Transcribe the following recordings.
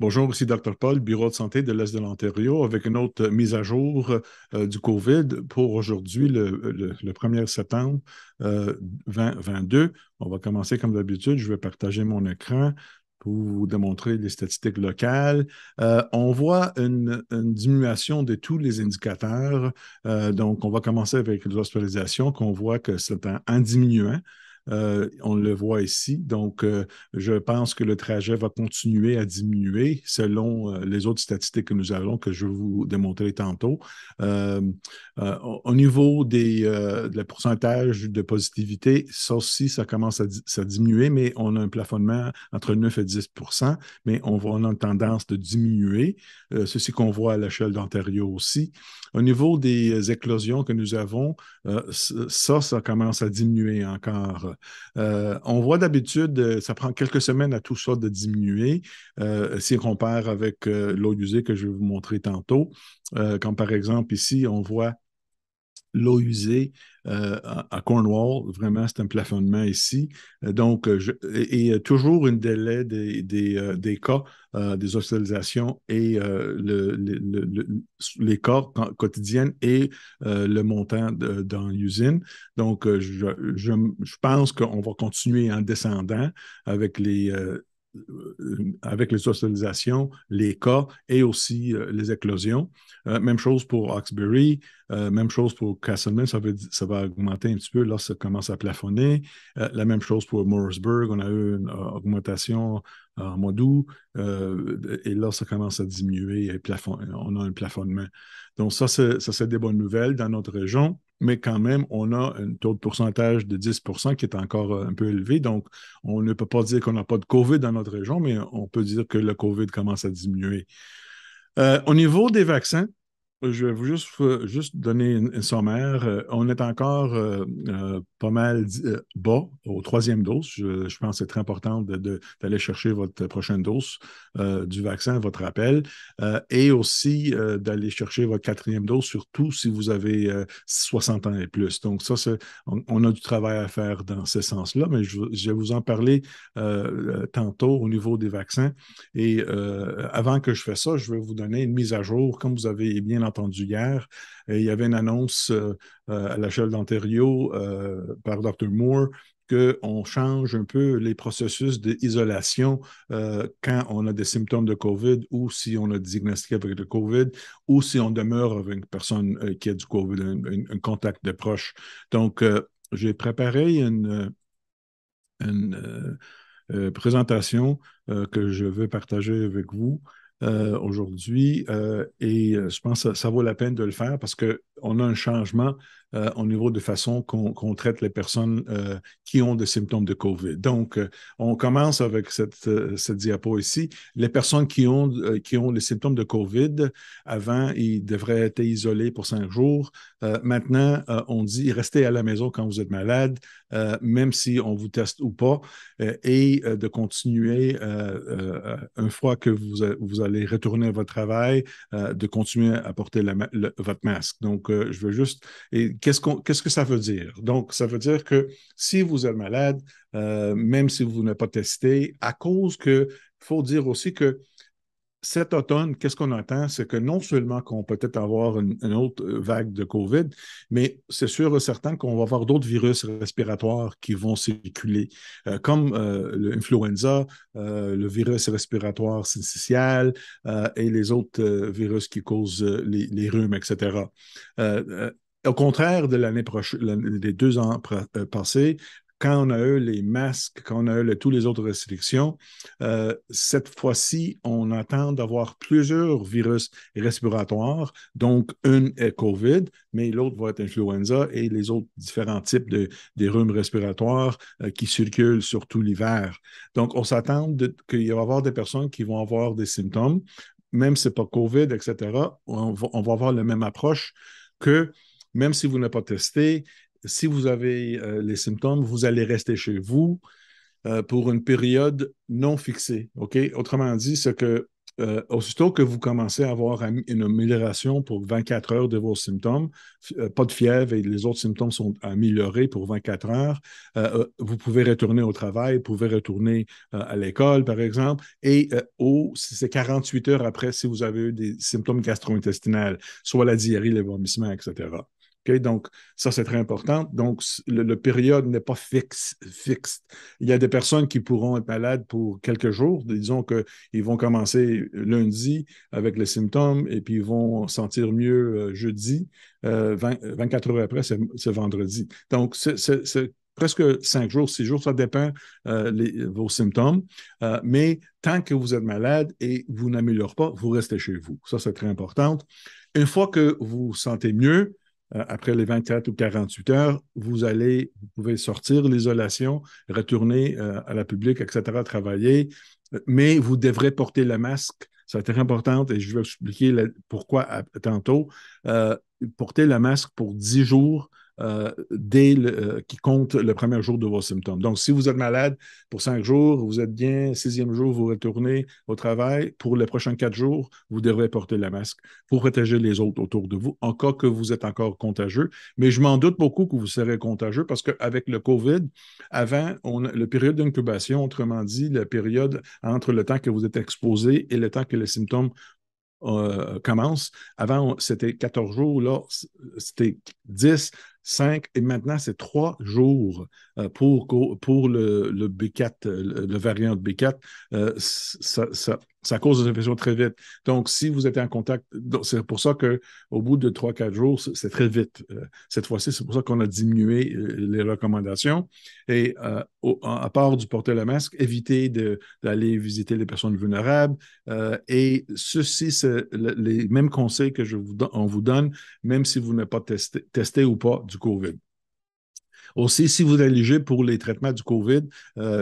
Bonjour, ici Dr. Paul, Bureau de santé de l'Est de l'Ontario, avec une autre mise à jour du COVID pour aujourd'hui, le 1er septembre 2022. On va commencer comme d'habitude. Je vais partager mon écran pour vous démontrer les statistiques locales. On voit une diminution de tous les indicateurs. Donc, on va commencer avec les hospitalisations, qu'on voit que c'est en diminuant. On le voit ici. Donc, je pense que le trajet va continuer à diminuer selon les autres statistiques que nous avons, que je vais vous démontrer tantôt. Euh, au niveau de la pourcentage de positivité, ça aussi, ça commence à diminuer, mais on a un plafonnement entre 9 et 10 mais on a une tendance de diminuer. Ceci qu'on voit à l'échelle d'Ontario aussi. Au niveau des éclosions que nous avons, ça commence à diminuer encore. On voit d'habitude, ça prend quelques semaines à tout ça de diminuer. Si on compare avec l'eau usée que je vais vous montrer tantôt, comme par exemple ici, on voit l'eau usée à Cornwall, vraiment, c'est un plafonnement ici. Donc, toujours une délai des cas, des hospitalisations et les cas quotidiennes et le montant dans l'usine. Donc, je pense qu'on va continuer en descendant avec avec les hospitalisations, les cas et aussi les éclosions. Même chose pour Hawkesbury, même chose pour Castleman, ça va augmenter un petit peu. Là, ça commence à plafonner. La même chose pour Morrisburg, on a eu une augmentation en mois d'août, et là, ça commence à diminuer et on a un plafonnement. Donc, ça, c'est des bonnes nouvelles dans notre région, mais quand même, on a un taux de pourcentage de 10 qui est encore un peu élevé. Donc, on ne peut pas dire qu'on n'a pas de COVID dans notre région, mais on peut dire que le COVID commence à diminuer. Au niveau des vaccins, je vais vous juste donner une sommaire. On est encore pas mal bas au troisième dose. Je pense que c'est très important d'aller chercher votre prochaine dose du vaccin, votre rappel, et aussi d'aller chercher votre quatrième dose, surtout si vous avez 60 ans et plus. Donc ça, on a du travail à faire dans ce sens-là, mais je vais vous en parler tantôt au niveau des vaccins. Et avant que je fasse ça, je vais vous donner une mise à jour. Comme vous avez bien entendu hier, il y avait une annonce à l'échelle d'Ontario par Dr. Moore qu'on change un peu les processus d'isolation quand on a des symptômes de COVID ou si on a diagnostiqué avec le COVID ou si on demeure avec une personne qui a du COVID, un contact de proche. Donc, j'ai préparé une présentation que je veux partager avec vous aujourd'hui. Et je pense que ça vaut la peine de le faire parce qu'on a un changement au niveau de façon qu'on traite les personnes qui ont des symptômes de COVID. Donc, on commence avec cette diapo ici. Les personnes qui ont les symptômes de COVID, avant, ils devraient être isolés pour 5 jours. Maintenant, on dit restez à la maison quand vous êtes malade, même si on vous teste ou pas, et de continuer, une fois que vous allez retourner à votre travail, de continuer à porter votre masque. Donc, je veux juste... Et qu'est-ce que ça veut dire? Donc, ça veut dire que si vous êtes malade, même si vous n'êtes pas testé, à cause que, il faut dire aussi que cet automne, qu'est-ce qu'on attend? C'est que non seulement qu'on peut peut-être avoir une autre vague de COVID, mais c'est sûr et certain qu'on va avoir d'autres virus respiratoires qui vont circuler, comme l'influenza, le virus respiratoire syncytial et les autres virus qui causent les rhumes, etc. Au contraire de l'année prochaine, des 2 ans passés, quand on a eu les masques, quand on a eu tous les autres restrictions, cette fois-ci, on attend d'avoir plusieurs virus respiratoires. Donc, une est COVID, mais l'autre va être influenza et les autres différents types des rhumes respiratoires qui circulent surtout l'hiver. Donc, on s'attend qu'il va y avoir des personnes qui vont avoir des symptômes, même si ce n'est pas COVID, etc. On va avoir la même approche que même si vous n'êtes pas testé, si vous avez les symptômes, vous allez rester chez vous pour une période non fixée. OK? Autrement dit, c'est que aussitôt que vous commencez à avoir une amélioration pour 24 heures de vos symptômes, pas de fièvre et les autres symptômes sont améliorés pour 24 heures, vous pouvez retourner au travail, vous pouvez retourner à l'école, par exemple, et c'est 48 heures après si vous avez eu des symptômes gastro-intestinaux, soit la diarrhée, les vomissements, etc. Okay? Donc, ça, c'est très important. Donc, le période n'est pas fixe. Il y a des personnes qui pourront être malades pour quelques jours. Disons qu'ils vont commencer lundi avec les symptômes et puis ils vont sentir mieux jeudi. 24 heures après, c'est vendredi. Donc, c'est presque 5 jours, 6 jours, ça dépend vos symptômes. Mais tant que vous êtes malade et vous n'améliorez pas, vous restez chez vous. Ça, c'est très important. Une fois que vous vous sentez mieux, après les 24 ou 48 heures, vous pouvez sortir de l'isolation, retourner à la public, etc., travailler, mais vous devrez porter le masque. C'est très important et je vais expliquer pourquoi tantôt. Porter le masque pour 10 jours qui compte le premier jour de vos symptômes. Donc, si vous êtes malade pour 5 jours, vous êtes bien, 6e jour, vous retournez au travail. Pour les prochains 4 jours, vous devrez porter le masque pour protéger les autres autour de vous, en cas que vous êtes encore contagieux. Mais je m'en doute beaucoup que vous serez contagieux parce qu'avec le COVID, avant, le période d'incubation, autrement dit, la période entre le temps que vous êtes exposé et le temps que les symptômes commence. Avant, c'était 14 jours, là, c'était 10, 5, et maintenant, c'est 3 jours pour le B4, le variant de B4. Ça cause des infections très vite. Donc, si vous êtes en contact, c'est pour ça qu'au bout de 3-4 jours, c'est très vite. Cette fois-ci, c'est pour ça qu'on a diminué les recommandations. Et à part du porter le masque, évitez d'aller visiter les personnes vulnérables. Et ceci, c'est les mêmes conseils que on vous donne, même si vous n'êtes pas testé ou pas du COVID. Aussi, si vous êtes éligible pour les traitements du COVID,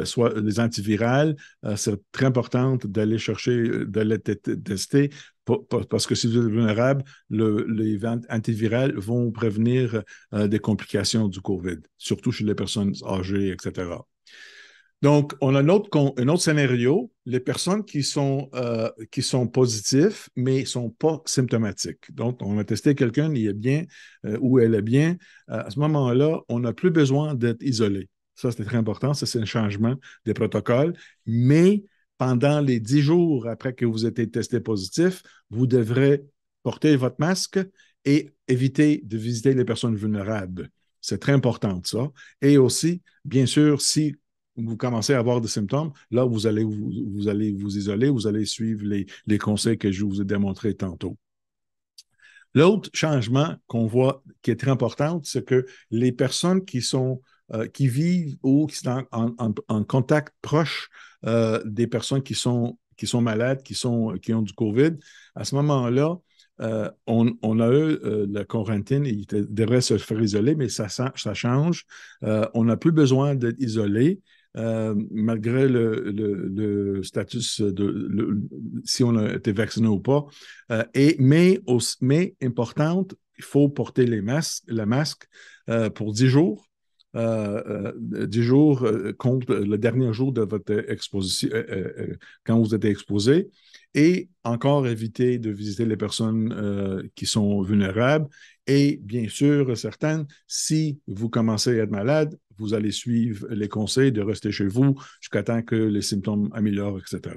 soit les antivirales, c'est très important d'aller chercher, d'aller tester parce que si vous êtes vulnérable, les antivirales vont prévenir des complications du COVID, surtout chez les personnes âgées, etc. Donc, on a un autre scénario, les personnes qui sont positifs, mais ne sont pas symptomatiques. Donc, on a testé quelqu'un, il est bien ou elle est bien. À ce moment-là, on n'a plus besoin d'être isolé. Ça, c'est très important. Ça, c'est un changement des protocoles. Mais pendant les 10 jours après que vous êtes testé positif, vous devrez porter votre masque et éviter de visiter les personnes vulnérables. C'est très important, ça. Et aussi, bien sûr, si vous commencez à avoir des symptômes, là, vous allez vous isoler, vous allez suivre les conseils que je vous ai démontrés tantôt. L'autre changement qu'on voit qui est très important, c'est que les personnes qui vivent ou qui sont en contact proche des personnes qui sont malades, qui ont du COVID, à ce moment-là, on a eu la quarantaine, il devrait se faire isoler, mais ça change. On n'a plus besoin d'être isolé. Malgré le statut si on a été vacciné ou pas. Mais importante, il faut porter le masque pour 10 jours. 10 jours compte le dernier jour de votre exposition, quand vous êtes exposé. Et encore éviter de visiter les personnes qui sont vulnérables. Et bien sûr, certaines, si vous commencez à être malade, vous allez suivre les conseils de rester chez vous jusqu'à temps que les symptômes améliorent, etc.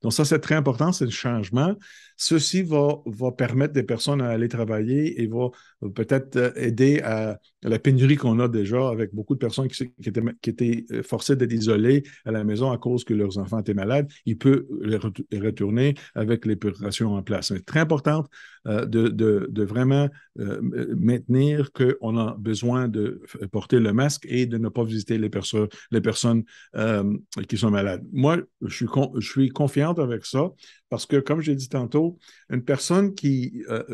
Donc ça, c'est très important, c'est le changement. Ceci va permettre des personnes à aller travailler et va peut-être aider à la pénurie qu'on a déjà avec beaucoup de personnes qui étaient forcées d'être isolées à la maison à cause que leurs enfants étaient malades. Il peut les retourner avec les précautions en place. C'est très important de vraiment maintenir qu'on a besoin de porter le masque et de ne pas visiter les personnes qui sont malades. Moi, je suis confiante avec ça parce que, comme j'ai dit tantôt, une personne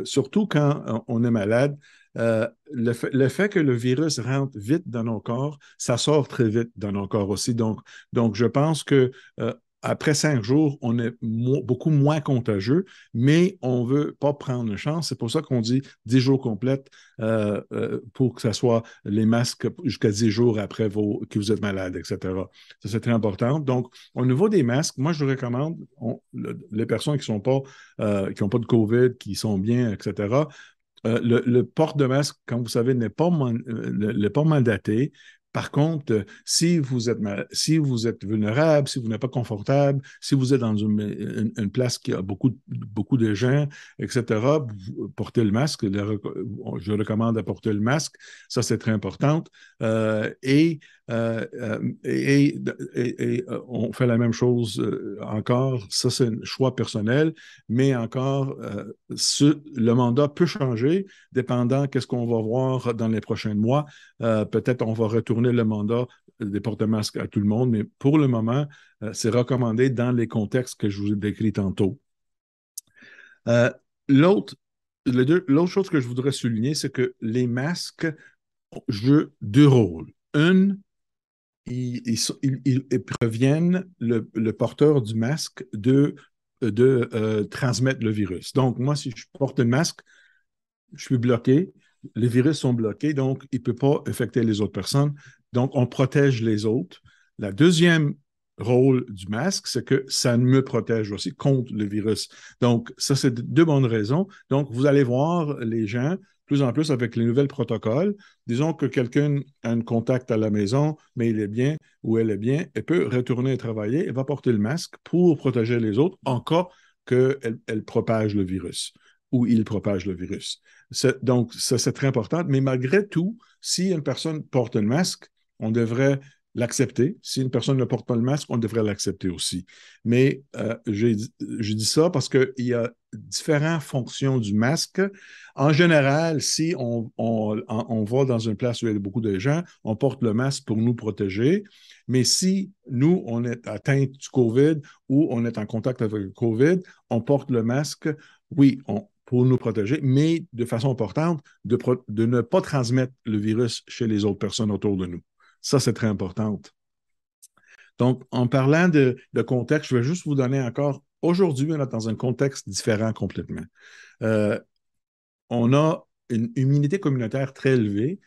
surtout quand on est malade, le fait que le virus rentre vite dans nos corps, ça sort très vite dans nos corps aussi. Donc je pense que après 5 jours, on est beaucoup moins contagieux, mais on ne veut pas prendre une chance. C'est pour ça qu'on dit 10 jours complètes pour que ce soit les masques jusqu'à 10 jours après que vous êtes malade, etc. Ça, c'est très important. Donc, au niveau des masques, moi, je recommande les personnes qui n'ont pas de COVID, qui sont bien, etc. Le port de masque, comme vous savez, n'est pas mandaté. Par contre, si vous êtes vulnérable, si vous n'êtes pas confortable, si vous êtes dans une place qui a beaucoup de gens, etc., portez le masque. Je recommande de porter le masque. Ça, c'est très important. Euh, et, on fait la même chose encore. Ça, c'est un choix personnel, mais encore, le mandat peut changer dépendant qu'est-ce qu'on va voir dans les prochains mois. Peut-être on va retourner le mandat des porte-masques à tout le monde, mais pour le moment, c'est recommandé dans les contextes que je vous ai décrits tantôt. Euh, l'autre, l'autre chose que je voudrais souligner, c'est que les masques jouent deux rôles. Une, ils préviennent le porteur du masque de transmettre le virus. Donc, moi, si je porte un masque, je suis bloqué, les virus sont bloqués, donc il ne peut pas infecter les autres personnes. Donc, on protège les autres. La deuxième rôle du masque, c'est que ça me protège aussi contre le virus. Donc, ça, c'est deux bonnes raisons. Donc, vous allez voir les gens, plus en plus avec les nouvelles protocoles. Disons que quelqu'un a un contact à la maison, mais il est bien ou elle est bien, elle peut retourner travailler, elle va porter le masque pour protéger les autres en cas qu'elle propage le virus ou il propage le virus. Donc, ça, c'est très important. Mais malgré tout, si une personne porte un masque, on devrait l'accepter. Si une personne ne porte pas le masque, on devrait l'accepter aussi. Mais je dis ça parce qu'il y a différentes fonctions du masque. En général, si on va dans une place où il y a beaucoup de gens, on porte le masque pour nous protéger. Mais si nous, on est atteint du COVID ou on est en contact avec le COVID, on porte le masque, oui, pour nous protéger, mais de façon importante, de ne pas transmettre le virus chez les autres personnes autour de nous. Ça, c'est très important. Donc, en parlant de contexte, je vais juste vous donner encore, aujourd'hui, on est dans un contexte différent complètement. Euh, on a une immunité communautaire très élevée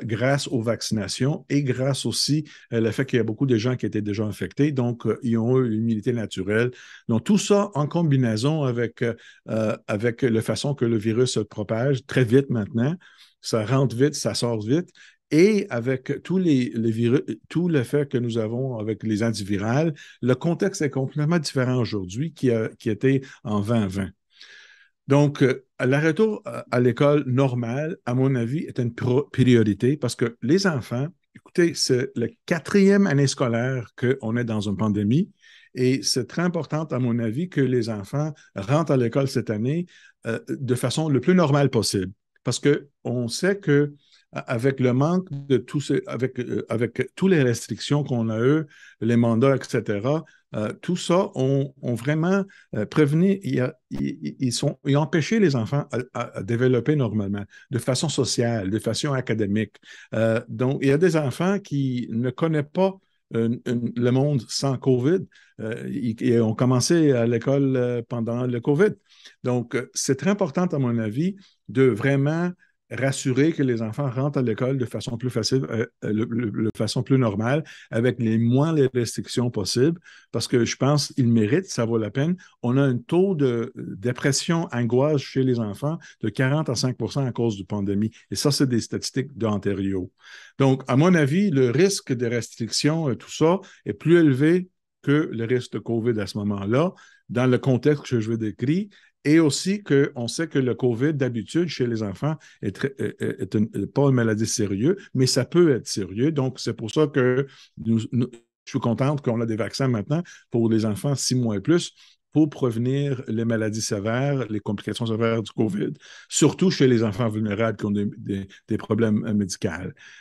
grâce aux vaccinations et grâce aussi au fait qu'il y a beaucoup de gens qui étaient déjà infectés, donc ils ont eu une immunité naturelle. Donc tout ça en combinaison avec la façon que le virus se propage très vite maintenant, ça rentre vite, ça sort vite. Et avec les virus, tout le fait que nous avons avec les antivirales, le contexte est complètement différent aujourd'hui qui était en 2020. Donc, le retour à l'école normale, à mon avis, est une priorité parce que les enfants, écoutez, c'est la quatrième année scolaire qu'on est dans une pandémie et c'est très important, à mon avis, que les enfants rentrent à l'école cette année de façon le plus normale possible. Parce qu'on sait que avec le manque de tout avec toutes les restrictions qu'on a eues, les mandats, etc., tout ça ont vraiment prévenu, ils ont empêché les enfants à développer normalement, de façon sociale, de façon académique. Donc, il y a des enfants qui ne connaissent pas le monde sans COVID. Ils ont commencé à l'école pendant le COVID. Donc, c'est très important, à mon avis, de vraiment rassurer que les enfants rentrent à l'école de façon plus facile, de façon plus normale, avec les moins les restrictions possibles, parce que je pense qu'ils méritent, ça vaut la peine. On a un taux de dépression, angoisse chez les enfants de 40 à 5 à cause de la pandémie. Et ça, c'est des statistiques d'Ontario. Donc, à mon avis, le risque de restriction, tout ça, est plus élevé que le risque de COVID à ce moment-là, dans le contexte que je vais décrire. Et aussi qu'on sait que le COVID, d'habitude, chez les enfants, pas une maladie sérieuse, mais ça peut être sérieux. Donc, c'est pour ça que je suis contente qu'on a des vaccins maintenant pour les enfants 6 mois et plus pour prévenir les maladies sévères, les complications sévères du COVID, surtout chez les enfants vulnérables qui ont des problèmes médicaux.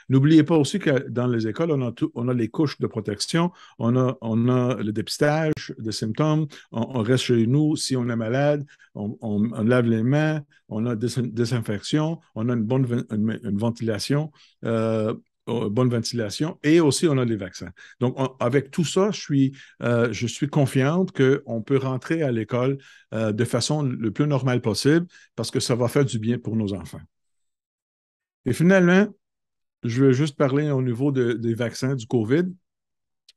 N'oubliez pas aussi que dans les écoles, on a les couches de protection, on a le dépistage de symptômes, on reste chez nous si on est malade, on lave les mains, on a des désinfection, on a une bonne une ventilation. bonne ventilation et aussi on a les vaccins. Donc, avec tout ça, je suis confiante qu'on peut rentrer à l'école de façon le plus normale possible parce que ça va faire du bien pour nos enfants. Et finalement, je veux juste parler au niveau des vaccins du COVID.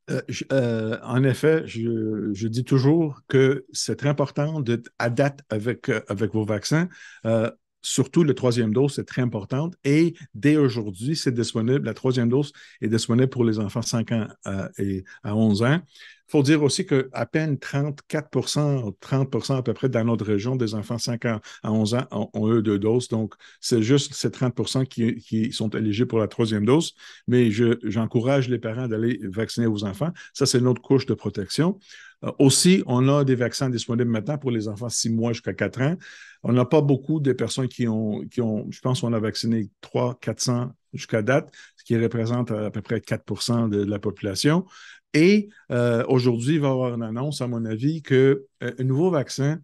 En effet, je dis toujours que c'est très important d'être à date avec vos vaccins. Euh, Surtout le troisième dose, c'est très importante. Et dès aujourd'hui, c'est disponible. La troisième dose est disponible pour les enfants 5 ans et à 11 ans. Il faut dire aussi qu'à peine 34 30 à peu près dans notre région des enfants 5 ans à 11 ans ont eu deux doses. Donc, c'est juste ces 30 qui sont éligibles pour la troisième dose. Mais j'encourage les parents d'aller vacciner vos enfants. Ça, c'est notre couche de protection. Aussi, on a des vaccins disponibles maintenant pour les enfants 6 mois jusqu'à 4 ans. On n'a pas beaucoup de personnes je pense qu'on a vacciné 300-400 jusqu'à date, ce qui représente à peu près 4 de la population. Et aujourd'hui, il va y avoir une annonce, à mon avis, qu'un nouveau vaccin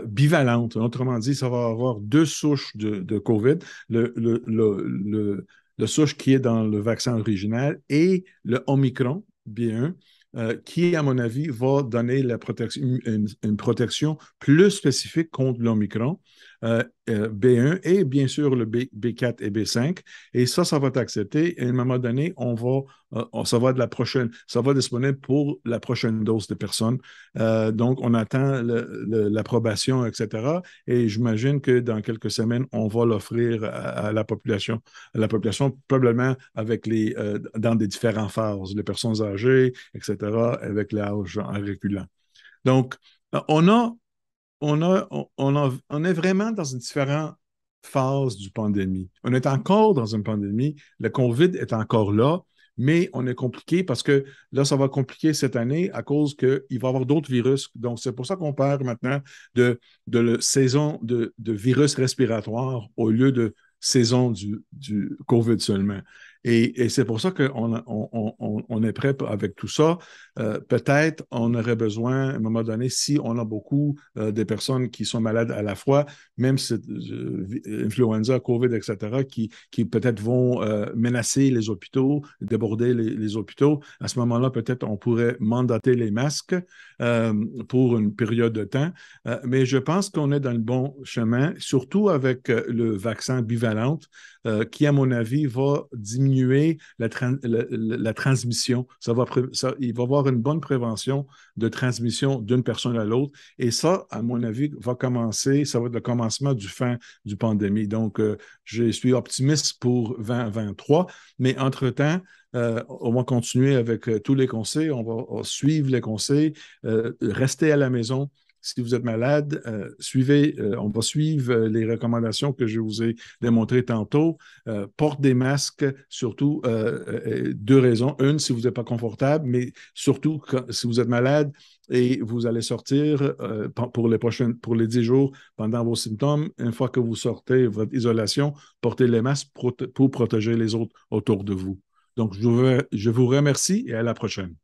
bivalente, autrement dit, ça va avoir deux souches de COVID, le souche qui est dans le vaccin original et le Omicron, B1, qui, à mon avis, va donner une protection plus spécifique contre l'Omicron, B1 et bien sûr le B4 et B5. Et ça va être accepté. Et à un moment donné, ça va ça va être disponible pour la prochaine dose de personnes. Donc, on attend l'approbation, etc. Et j'imagine que dans quelques semaines, on va l'offrir à la population probablement dans des différentes phases, les personnes âgées, etc., avec l'âge en reculant. Donc, on a, on est vraiment dans une différente phase du pandémie. On est encore dans une pandémie. Le COVID est encore là, mais on est compliqué parce que là, ça va compliquer cette année à cause qu'il va y avoir d'autres virus. Donc, c'est pour ça qu'on parle maintenant de saison de virus respiratoire au lieu de saison du COVID seulement. Et c'est pour ça qu'on est prêt avec tout ça. Peut-être on aurait besoin, à un moment donné, si on a beaucoup de personnes qui sont malades à la fois, même cette influenza, COVID, etc., qui peut-être vont menacer les hôpitaux, déborder les hôpitaux, à ce moment-là, peut-être on pourrait mandater les masques pour une période de temps. Mais je pense qu'on est dans le bon chemin, surtout avec le vaccin bivalent, qui, à mon avis, va diminuer la transmission. Il va y avoir une bonne prévention de transmission d'une personne à l'autre. Et ça, à mon avis, ça va être le commencement du fin du pandémie. Donc, je suis optimiste pour 2023, mais entre-temps, on va continuer avec tous les conseils, on va suivre les conseils, rester à la maison. Si vous êtes malade, on va suivre les recommandations que je vous ai démontrées tantôt. Porte des masques, surtout deux raisons. Une, si vous n'êtes pas confortable, mais surtout si vous êtes malade et vous allez sortir pour les 10 jours pendant vos symptômes. Une fois que vous sortez votre isolation, portez les masques pour protéger les autres autour de vous. Donc, je vous remercie et à la prochaine.